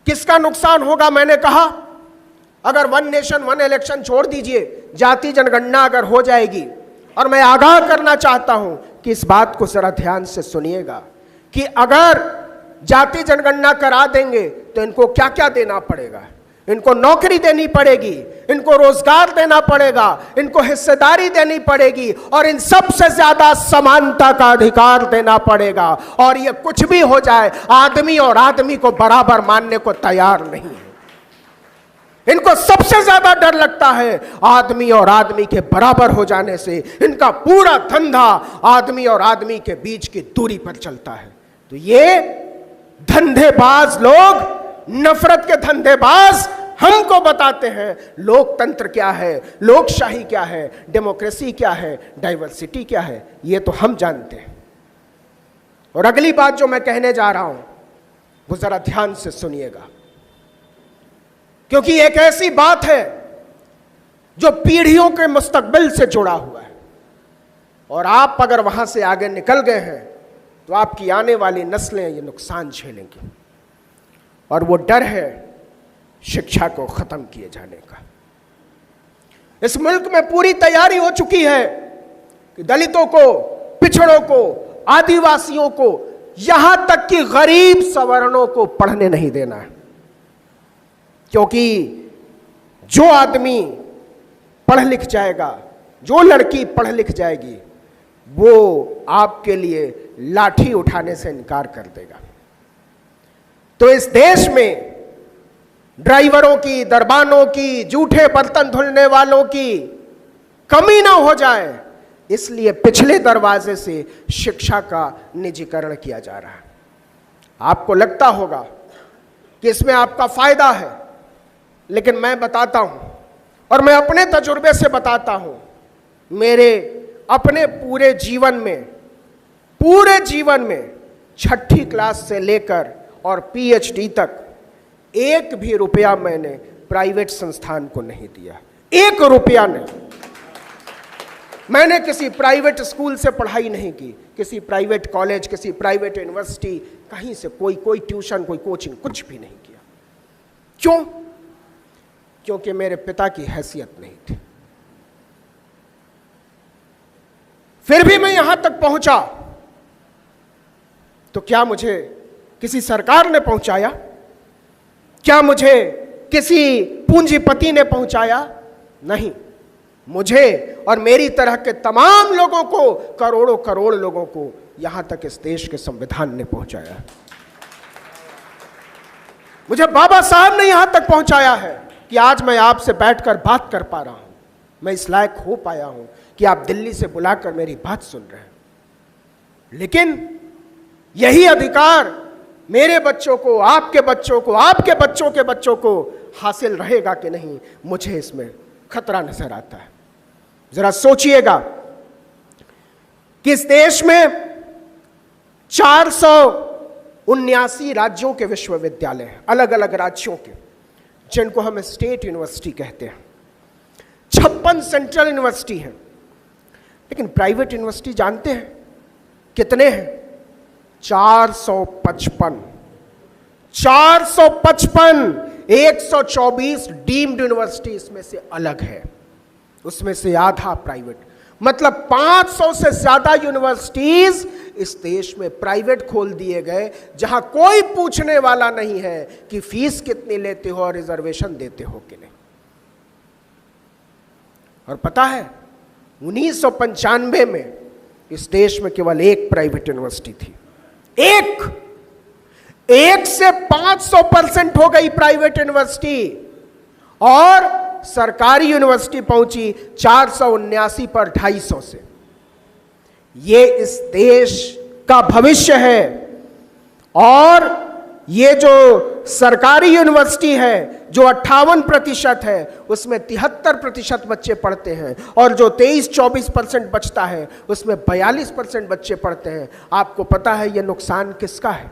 किसका नुकसान होगा? मैंने कहा अगर वन नेशन वन इलेक्शन छोड़ दीजिए, जाति जनगणना अगर हो जाएगी, और मैं आगाह करना चाहता हूं कि इस बात को जरा ध्यान से सुनिएगा कि अगर जाति जनगणना करा देंगे तो इनको क्या क्या देना पड़ेगा? इनको नौकरी देनी पड़ेगी, इनको रोजगार देना पड़ेगा, इनको हिस्सेदारी देनी पड़ेगी, और इन सबसे ज्यादा समानता का अधिकार देना पड़ेगा। और ये कुछ भी हो जाए, आदमी और आदमी को बराबर मानने को तैयार नहीं है। इनको सबसे ज्यादा डर लगता है आदमी और आदमी के बराबर हो जाने से। इनका पूरा धंधा आदमी और आदमी के बीच की दूरी पर चलता है। तो ये धंधेबाज लोग, नफरत के धंधेबाज हमको बताते हैं लोकतंत्र क्या है, लोकशाही क्या है, डेमोक्रेसी क्या है, डाइवर्सिटी क्या है। ये तो हम जानते हैं। और अगली बात जो मैं कहने जा रहा हूं वो जरा ध्यान से सुनिएगा, क्योंकि एक ऐसी बात है जो पीढ़ियों के मुस्तकबिल से जुड़ा हुआ है, और आप अगर वहां से आगे निकल गए हैं तो आपकी आने वाली नस्लें ये नुकसान झेलेंगी। और वो डर है शिक्षा को खत्म किए जाने का। इस मुल्क में पूरी तैयारी हो चुकी है कि दलितों को, पिछड़ों को, आदिवासियों को, यहां तक कि गरीब सवर्णों को पढ़ने नहीं देना है, क्योंकि जो आदमी पढ़ लिख जाएगा, जो लड़की पढ़ लिख जाएगी, वो आपके लिए लाठी उठाने से इनकार कर देगा। तो इस देश में ड्राइवरों की, दरबानों की, जूठे बर्तन धुलने वालों की कमी ना हो जाए, इसलिए पिछले दरवाजे से शिक्षा का निजीकरण किया जा रहा है। आपको लगता होगा कि इसमें आपका फायदा है, लेकिन मैं बताता हूं, और मैं अपने तजुर्बे से बताता हूं, मेरे अपने पूरे जीवन में 6ठी क्लास से लेकर और पीएचडी तक एक भी रुपया मैंने प्राइवेट संस्थान को नहीं दिया। 1 रुपया नहीं। मैंने किसी प्राइवेट स्कूल से पढ़ाई नहीं की, किसी प्राइवेट कॉलेज, किसी प्राइवेट यूनिवर्सिटी, कहीं से कोई ट्यूशन, कोई कोचिंग, कुछ भी नहीं किया। क्यों? क्योंकि मेरे पिता की हैसियत नहीं थी। फिर भी मैं यहां तक पहुंचा, तो क्या मुझे किसी सरकार ने पहुंचाया? क्या मुझे किसी पूंजीपति ने पहुंचाया? नहीं, मुझे और मेरी तरह के तमाम लोगों को, करोड़ों करोड़ लोगों को यहां तक इस देश के संविधान ने पहुंचाया। मुझे बाबा साहब ने यहां तक पहुंचाया है कि आज मैं आपसे बैठकर बात कर पा रहा हूं। मैं इस लायक हो पाया हूं कि आप दिल्ली से बुलाकर मेरी बात सुन रहे हैं। लेकिन यही अधिकार मेरे बच्चों को, आपके बच्चों को, आपके बच्चों के बच्चों को हासिल रहेगा कि नहीं, मुझे इसमें खतरा नजर आता है। जरा सोचिएगा कि इस देश में 479 राज्यों के विश्वविद्यालय हैं, अलग अलग राज्यों के, जिनको हम स्टेट यूनिवर्सिटी कहते हैं। 56 सेंट्रल यूनिवर्सिटी हैं। लेकिन प्राइवेट यूनिवर्सिटी जानते हैं कितने हैं? 455। 124 डीम्ड यूनिवर्सिटी इसमें से अलग है, उसमें से आधा प्राइवेट। मतलब 500 से ज्यादा यूनिवर्सिटीज इस देश में प्राइवेट खोल दिए गए, जहां कोई पूछने वाला नहीं है कि फीस कितनी लेते हो और रिजर्वेशन देते हो कि नहीं। और पता है 1995 में इस देश में केवल 1 प्राइवेट यूनिवर्सिटी थी। एक से 500% हो गई प्राइवेट यूनिवर्सिटी, और सरकारी यूनिवर्सिटी पहुंची 479 पर 250 से। ये इस देश का भविष्य है। और ये जो सरकारी यूनिवर्सिटी है, जो 58% है, उसमें 73% बच्चे पढ़ते हैं, और जो 23-24% बचता है, उसमें 42% बच्चे पढ़ते हैं। आपको पता है ये नुकसान किसका है?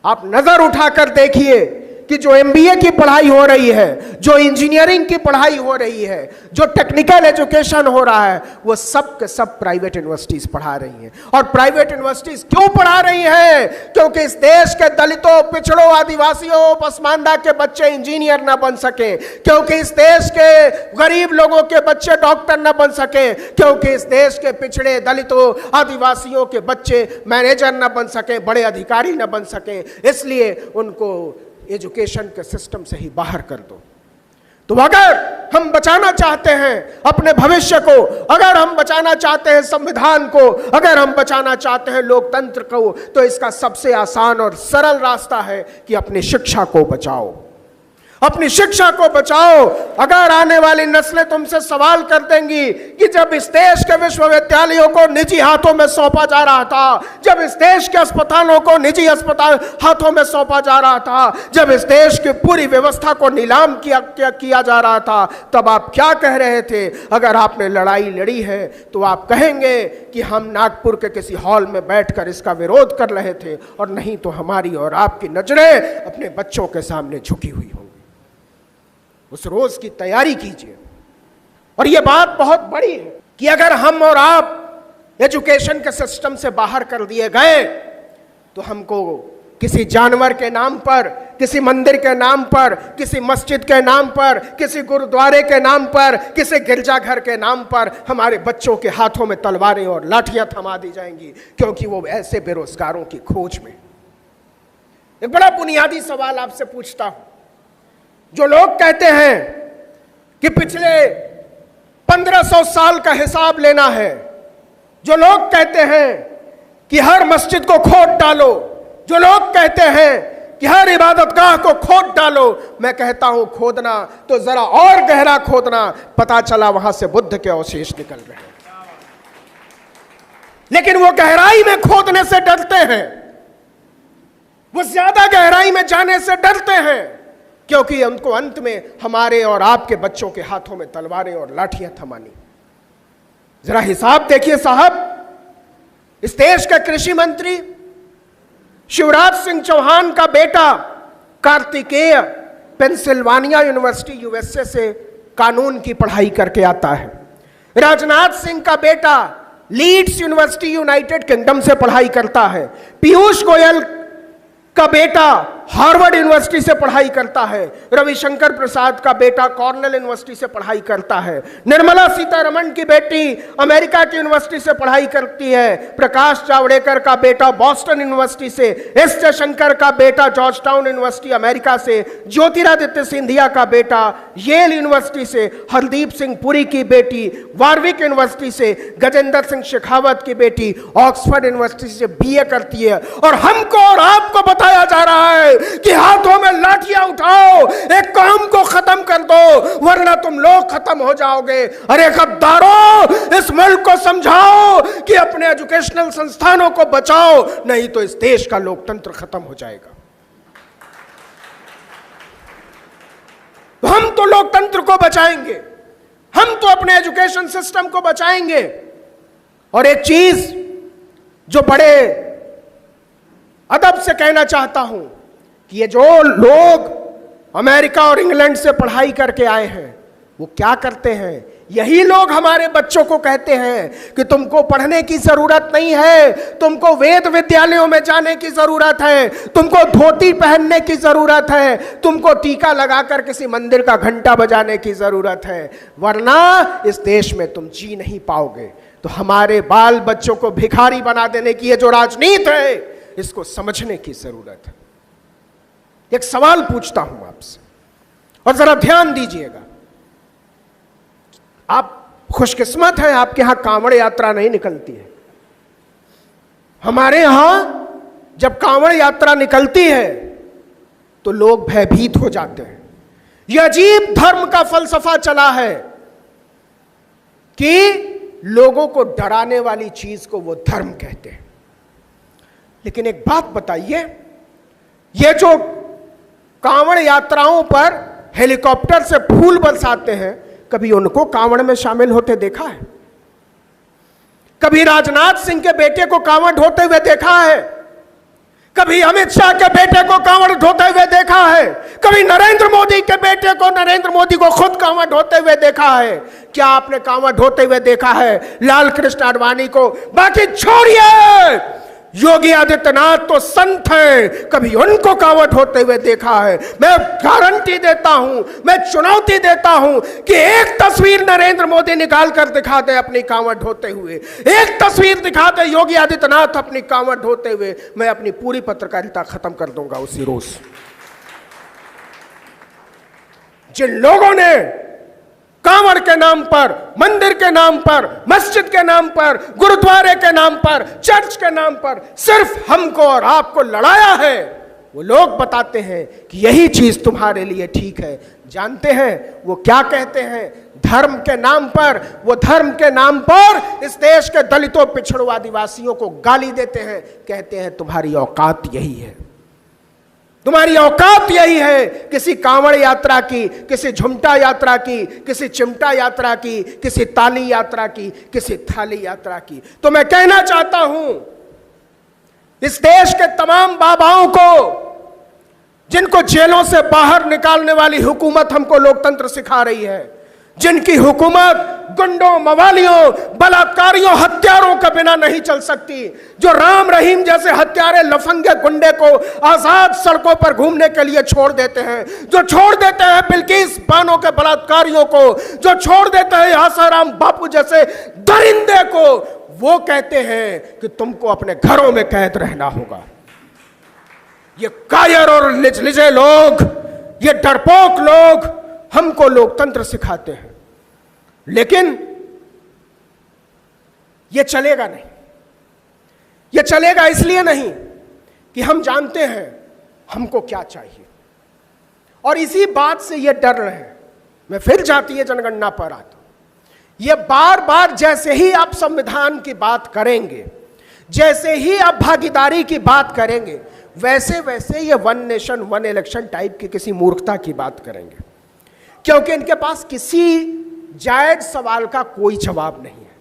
आप नजर उठाकर देखिए कि जो MBA की पढ़ाई हो रही है, जो इंजीनियरिंग की पढ़ाई हो रही है, जो टेक्निकल एजुकेशन हो रहा है, वो सब के सब प्राइवेट यूनिवर्सिटीज पढ़ा रही हैं। और प्राइवेट यूनिवर्सिटीज क्यों पढ़ा रही हैं? क्योंकि इस देश के दलितों, पिछड़ों, आदिवासियों, पसमानदा के बच्चे इंजीनियर ना बन सके, क्योंकि इस देश के गरीब लोगों के बच्चे डॉक्टर ना बन सके, क्योंकि इस देश के पिछड़े, दलितों, आदिवासियों के बच्चे मैनेजर ना बन सके, बड़े अधिकारी ना बन सके। इसलिए उनको एजुकेशन के सिस्टम से ही बाहर कर दो। तो अगर हम बचाना चाहते हैं अपने भविष्य को, अगर हम बचाना चाहते हैं संविधान को, अगर हम बचाना चाहते हैं लोकतंत्र को, तो इसका सबसे आसान और सरल रास्ता है कि अपनी शिक्षा को बचाओ, अपनी शिक्षा को बचाओ। अगर आने वाली नस्लें तुमसे सवाल कर देंगी कि जब इस देश के विश्वविद्यालयों को निजी हाथों में सौंपा जा रहा था, जब इस देश के अस्पतालों को निजी अस्पताल हाथों में सौंपा जा रहा था, जब इस देश की पूरी व्यवस्था को नीलाम किया जा रहा था, तब आप क्या कह रहे थे? अगर आपने लड़ाई लड़ी है तो आप कहेंगे कि हम नागपुर के किसी हॉल में बैठकर इसका विरोध कर रहे थे, और नहीं तो हमारी और आपकी नजरें अपने बच्चों के सामने झुकी हुई होंगी। उस रोज की तैयारी कीजिए। और यह बात बहुत बड़ी है कि अगर हम और आप एजुकेशन के सिस्टम से बाहर कर दिए गए तो हमको किसी जानवर के नाम पर, किसी मंदिर के नाम पर, किसी मस्जिद के नाम पर, किसी गुरुद्वारे के नाम पर, किसी गिरजाघर के नाम पर हमारे बच्चों के हाथों में तलवारें और लाठियां थमा दी जाएंगी, क्योंकि वो ऐसे बेरोजगारों की खोज में। एक बड़ा बुनियादी सवाल आपसे पूछता हूं। जो लोग कहते हैं कि पिछले 1500 साल का हिसाब लेना है, जो लोग कहते हैं कि हर मस्जिद को खोद डालो, जो लोग कहते हैं कि हर इबादतगाह को खोद डालो, मैं कहता हूं खोदना तो जरा और गहरा खोदना, पता चला वहां से बुद्ध के अवशेष निकल रहे हैं। लेकिन वो गहराई में खोदने से डरते हैं, वो ज्यादा गहराई में जाने से डरते हैं, क्योंकि उनको अंत में हमारे और आपके बच्चों के हाथों में तलवारें और लाठियां थमानी। जरा हिसाब देखिए साहब, इस देश के कृषि मंत्री शिवराज सिंह चौहान का बेटा कार्तिकेय पेंसिल्वानिया यूनिवर्सिटी USA से कानून की पढ़ाई करके आता है। राजनाथ सिंह का बेटा लीड्स यूनिवर्सिटी यूनाइटेड किंगडम से पढ़ाई करता है। पीयूष गोयल का बेटा हार्वर्ड यूनिवर्सिटी से पढ़ाई करता है। रविशंकर प्रसाद का बेटा कॉर्नेल यूनिवर्सिटी से पढ़ाई करता है। निर्मला सीतारमण की बेटी अमेरिका की यूनिवर्सिटी से पढ़ाई करती है। प्रकाश जावड़ेकर का बेटा बॉस्टन यूनिवर्सिटी से, एस जयशंकर का बेटा जॉर्ज टाउन यूनिवर्सिटी अमेरिका से, ज्योतिरादित्य सिंधिया का बेटा येल यूनिवर्सिटी से, हरदीप सिंह पुरी की बेटी वार्विक यूनिवर्सिटी से, गजेंद्र सिंह शेखावत की बेटी ऑक्सफोर्ड यूनिवर्सिटी से BA करती है। और हमको और आपको बताया जा रहा है कि हाथों में लाठियां उठाओ, एक कौम को खत्म कर दो, वरना तुम लोग खत्म हो जाओगे। अरे गद्दारों, इस मुल्क को समझाओ कि अपने एजुकेशनल संस्थानों को बचाओ, नहीं तो इस देश का लोकतंत्र खत्म हो जाएगा। तो हम तो लोकतंत्र को बचाएंगे, हम तो अपने एजुकेशन सिस्टम को बचाएंगे। और एक चीज जो बड़े अदब से कहना चाहता हूं कि ये जो लोग अमेरिका और इंग्लैंड से पढ़ाई करके आए हैं, वो क्या करते हैं? यही लोग हमारे बच्चों को कहते हैं कि तुमको पढ़ने की जरूरत नहीं है, तुमको वेद विद्यालयों में जाने की जरूरत है, तुमको धोती पहनने की जरूरत है, तुमको टीका लगाकर किसी मंदिर का घंटा बजाने की जरूरत है, वरना इस देश में तुम जी नहीं पाओगे। तो हमारे बाल बच्चों को भिखारी बना देने की ये जो राजनीति है, इसको समझने की जरूरत है। एक सवाल पूछता हूं आपसे, और जरा ध्यान दीजिएगा। आप खुशकिस्मत हैं, आपके यहां कांवड़ यात्रा नहीं निकलती है। हमारे यहां जब कांवड़ यात्रा निकलती है तो लोग भयभीत हो जाते हैं। यह अजीब धर्म का फलसफा चला है कि लोगों को डराने वाली चीज को वो धर्म कहते हैं। लेकिन एक बात बताइए, ये जो कांवड़ यात्राओं पर हेलीकॉप्टर से फूल बरसाते हैं, कभी उनको कांवड़ में शामिल होते देखा है? कभी राजनाथ सिंह के बेटे को कांवड़ ढोते हुए देखा है? कभी अमित शाह के बेटे को कांवड़ ढोते हुए देखा है, कभी नरेंद्र मोदी के बेटे को, नरेंद्र मोदी को खुद कांवड़ ढोते हुए देखा है। क्या आपने कांवड़ ढोते हुए देखा है लाल कृष्ण आडवाणी को? बाकी छोड़िए, योगी आदित्यनाथ तो संत हैं, कभी उनको कांवड़ ढोते हुए देखा है? मैं गारंटी देता हूं, मैं चुनौती देता हूं कि एक तस्वीर नरेंद्र मोदी निकाल कर दिखा दे अपनी कांवड़ ढोते हुए, एक तस्वीर दिखा दे योगी आदित्यनाथ अपनी कांवड़ ढोते हुए, मैं अपनी पूरी पत्रकारिता खत्म कर दूंगा उसी रोज। जिन लोगों ने कांवड़ के नाम पर, मंदिर के नाम पर, मस्जिद के नाम पर, गुरुद्वारे के नाम पर, चर्च के नाम पर सिर्फ हमको और आपको लड़ाया है, वो लोग बताते हैं कि यही चीज तुम्हारे लिए ठीक है। जानते हैं वो क्या कहते हैं? धर्म के नाम पर, वो धर्म के नाम पर इस देश के दलितों, पिछड़ों, आदिवासियों को गाली देते हैं। कहते हैं तुम्हारी औकात यही है, तुम्हारी औकात यही है। किसी कांवड़ यात्रा की, किसी झुमटा यात्रा की, किसी चिमटा यात्रा की, किसी ताली यात्रा की, किसी थाली यात्रा की। तो मैं कहना चाहता हूं इस देश के तमाम बाबाओं को, जिनको जेलों से बाहर निकालने वाली हुकूमत हमको लोकतंत्र सिखा रही है, जिनकी हुकूमत गुंडों, मवालियों, बलात्कारियों, हत्यारों के बिना नहीं चल सकती, जो राम रहीम जैसे हत्यारे, लफंगे, गुंडे को आजाद सड़कों पर घूमने के लिए छोड़ देते हैं, जो छोड़ देते हैं बिल्किस बानो के बलात्कारियों को, जो छोड़ देते हैं आसाराम बापू जैसे दरिंदे को, वो कहते हैं कि तुमको अपने घरों में कैद रहना होगा। ये कायर और लिजे लोग, ये डरपोक लोग हमको लोकतंत्र सिखाते हैं, लेकिन ये चलेगा नहीं। ये चलेगा इसलिए नहीं कि हम जानते हैं हमको क्या चाहिए, और इसी बात से ये डर रहे हैं। मैं फिर जातीय जनगणना पर आता हूं। ये बार बार जैसे ही आप संविधान की बात करेंगे, जैसे ही आप भागीदारी की बात करेंगे, वैसे वैसे ये one nation one election type की किसी मूर्खता की बात करेंगे, क्योंकि इनके पास किसी जायज सवाल का कोई जवाब नहीं है।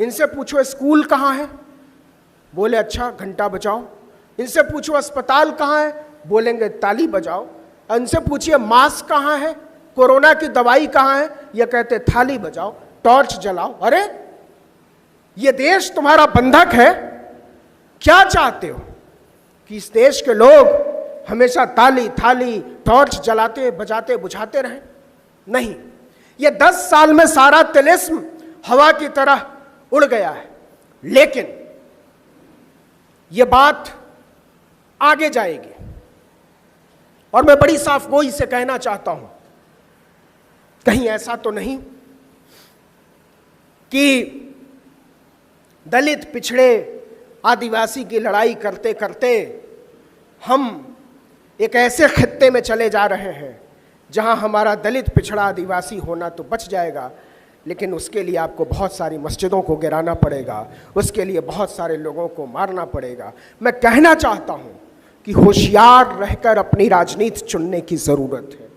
इनसे पूछो स्कूल कहाँ है, बोले अच्छा घंटा बजाओ। इनसे पूछो अस्पताल कहाँ है, बोलेंगे ताली बजाओ। इनसे पूछिए मास्क कहाँ है, कोरोना की दवाई कहाँ है, ये कहते थाली बजाओ, टॉर्च जलाओ। अरे ये देश तुम्हारा बंधक है, क्या चाहते हो कि इस देश के लोग हमेशा ताली, थाली, टॉर्च जलाते, बजाते, बुझाते रहें? नहीं, ये 10 साल में सारा तिलिस्म हवा की तरह उड़ गया है। लेकिन यह बात आगे जाएगी, और मैं बड़ी साफगोई से कहना चाहता हूं, कहीं ऐसा तो नहीं कि दलित, पिछड़े, आदिवासी की लड़ाई करते करते हम एक ऐसे खित्ते में चले जा रहे हैं जहां हमारा दलित, पिछड़ा, आदिवासी होना तो बच जाएगा, लेकिन उसके लिए आपको बहुत सारी मस्जिदों को गिराना पड़ेगा, उसके लिए बहुत सारे लोगों को मारना पड़ेगा। मैं कहना चाहता हूं कि होशियार रहकर अपनी राजनीति चुनने की जरूरत है,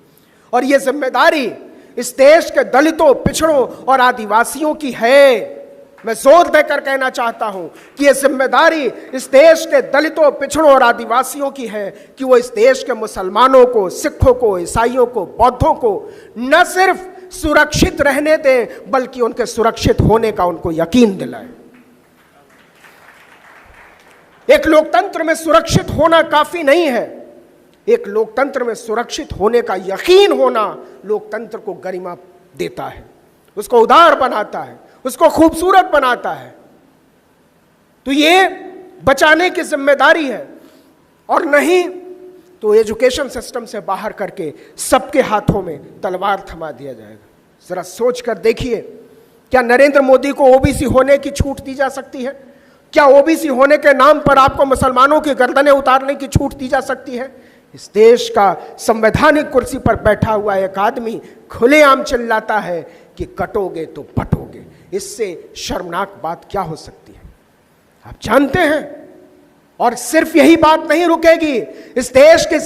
और यह जिम्मेदारी इस देश के दलितों, पिछड़ों और आदिवासियों की है। मैं जोर देकर कहना चाहता हूं कि यह जिम्मेदारी इस देश के दलितों, पिछड़ों और आदिवासियों की है कि वो इस देश के मुसलमानों को, सिखों को, ईसाइयों को, बौद्धों को न सिर्फ सुरक्षित रहने दें, बल्कि उनके सुरक्षित होने का उनको यकीन दिलाएं। एक लोकतंत्र में सुरक्षित होना काफी नहीं है, एक लोकतंत्र में सुरक्षित होने का यकीन होना लोकतंत्र को गरिमा देता है, उसको उदार बनाता है, उसको खूबसूरत बनाता है। तो ये बचाने की जिम्मेदारी है, और नहीं तो एजुकेशन सिस्टम से बाहर करके सबके हाथों में तलवार थमा दिया जाएगा। जरा सोच कर देखिए, क्या नरेंद्र मोदी को ओबीसी होने की छूट दी जा सकती है? क्या ओबीसी होने के नाम पर आपको मुसलमानों की गर्दनें उतारने की छूट दी जा सकती है? इस देश का संवैधानिक कुर्सी पर बैठा हुआ एक आदमी खुलेआम चिल्लाता है कि कटोगे तो पटोगे। इससे शर्मनाक बात क्या हो सकती है? आप जानते हैं, और सिर्फ यही बात नहीं रुकेगी। इस देश की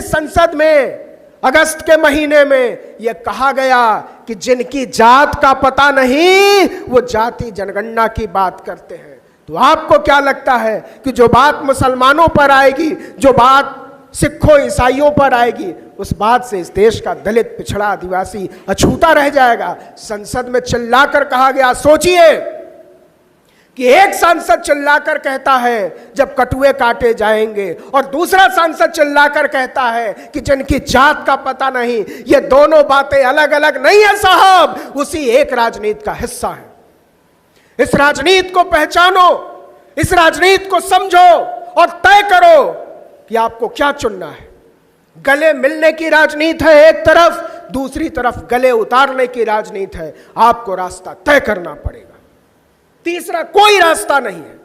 संसद में अगस्त के महीने में यह कहा गया कि जिनकी जात का पता नहीं वो जाति जनगणना की बात करते हैं। तो आपको क्या लगता है कि जो बात मुसलमानों पर आएगी, जो बात सिखों ईसाइयों पर आएगी, उस बात से इस देश का दलित, पिछड़ा, आदिवासी अछूता रह जाएगा? संसद में चिल्लाकर कहा गया, सोचिए कि एक सांसद चिल्लाकर कहता है जब कटुए काटे जाएंगे, और दूसरा सांसद चिल्लाकर कहता है कि जिनकी जात का पता नहीं। ये दोनों बातें अलग अलग नहीं है साहब, उसी एक राजनीति का हिस्सा है। इस राजनीति को पहचानो, इस राजनीति को समझो और तय करो कि आपको क्या चुनना है। गले मिलने की राजनीति है एक तरफ, दूसरी तरफ गले उतारने की राजनीति है। आपको रास्ता तय करना पड़ेगा, तीसरा कोई रास्ता नहीं है।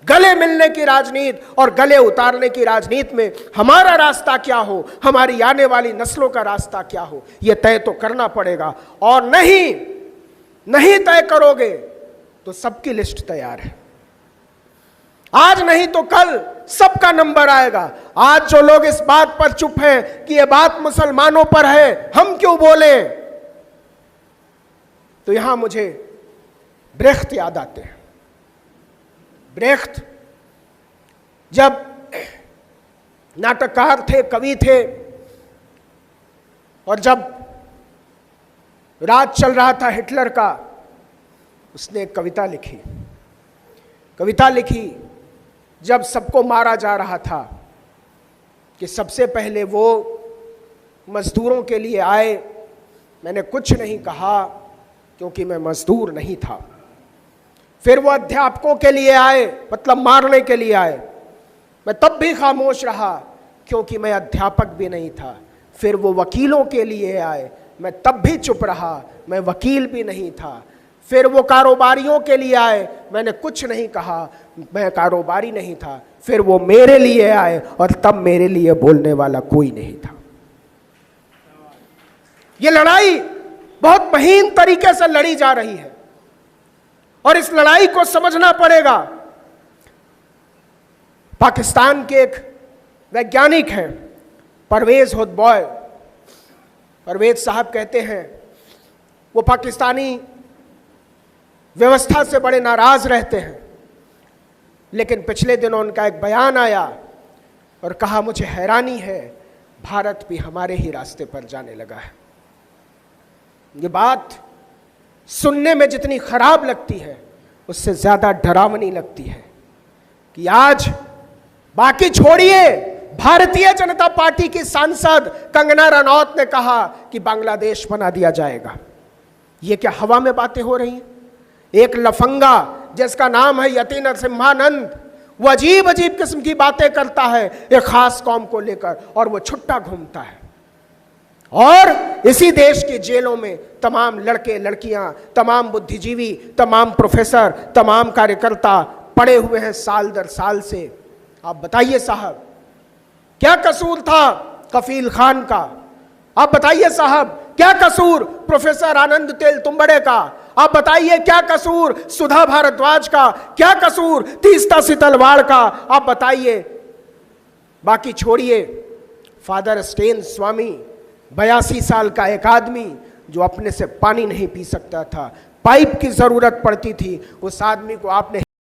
गले मिलने की राजनीति और गले उतारने की राजनीति में हमारा रास्ता क्या हो, हमारी आने वाली नस्लों का रास्ता क्या हो, यह तय तो करना पड़ेगा। और नहीं तय करोगे तो सबकी लिस्ट तैयार है। आज नहीं तो कल सबका नंबर आएगा। आज जो लोग इस बात पर चुप हैं कि यह बात मुसलमानों पर है, हम क्यों बोले, तो यहां मुझे ब्रेख्त याद आते हैं। ब्रेख्त जब नाटककार थे, कवि थे, और जब राज चल रहा था हिटलर का, उसने एक कविता लिखी जब सबको मारा जा रहा था, कि सबसे पहले वो मजदूरों के लिए आए, मैंने कुछ नहीं कहा क्योंकि मैं मजदूर नहीं था। फिर वो अध्यापकों के लिए आए, मतलब मारने के लिए आए, मैं तब भी खामोश रहा क्योंकि मैं अध्यापक भी नहीं था। फिर वो वकीलों के लिए आए, मैं तब भी चुप रहा, मैं वकील भी नहीं था। फिर वो कारोबारियों के लिए आए, मैंने कुछ नहीं कहा, मैं कारोबारी नहीं था। फिर वो मेरे लिए आए और तब मेरे लिए बोलने वाला कोई नहीं था। ये लड़ाई बहुत महीन तरीके से लड़ी जा रही है और इस लड़ाई को समझना पड़ेगा। पाकिस्तान के एक वैज्ञानिक हैं परवेज होतबॉय, परवेज साहब कहते हैं वो पाकिस्तानी व्यवस्था से बड़े नाराज रहते हैं, लेकिन पिछले दिनों उनका एक बयान आया और कहा, मुझे हैरानी है भारत भी हमारे ही रास्ते पर जाने लगा है। ये बात सुनने में जितनी खराब लगती है, उससे ज्यादा डरावनी लगती है कि आज बाकी छोड़िए, भारतीय जनता पार्टी की सांसद कंगना रनौत ने कहा कि बांग्लादेश बना दिया जाएगा। ये क्या हवा में बातें हो रही हैं? एक लफंगा जिसका नाम है यति नरसिम्हानंद, वो अजीब अजीब किस्म की बातें करता है एक खास कौम को लेकर, और वो छुट्टा घूमता है। और इसी देश की जेलों में तमाम लड़के लड़कियां, तमाम बुद्धिजीवी, तमाम प्रोफेसर, तमाम कार्यकर्ता पड़े हुए हैं साल दर साल से। आप बताइए साहब, क्या कसूर था कफील खान का? आप बताइए साहब, क्या कसूर प्रोफेसर आनंद तेलतुंबड़े का? आप बताइए क्या कसूर सुधा भारद्वाज का? क्या कसूर तीस्ता सितलवाड़ का? आप बताइए। बाकी छोड़िए, फादर स्टेन स्वामी, 82 साल का एक आदमी जो अपने से पानी नहीं पी सकता था, पाइप की जरूरत पड़ती थी, उस आदमी को आपने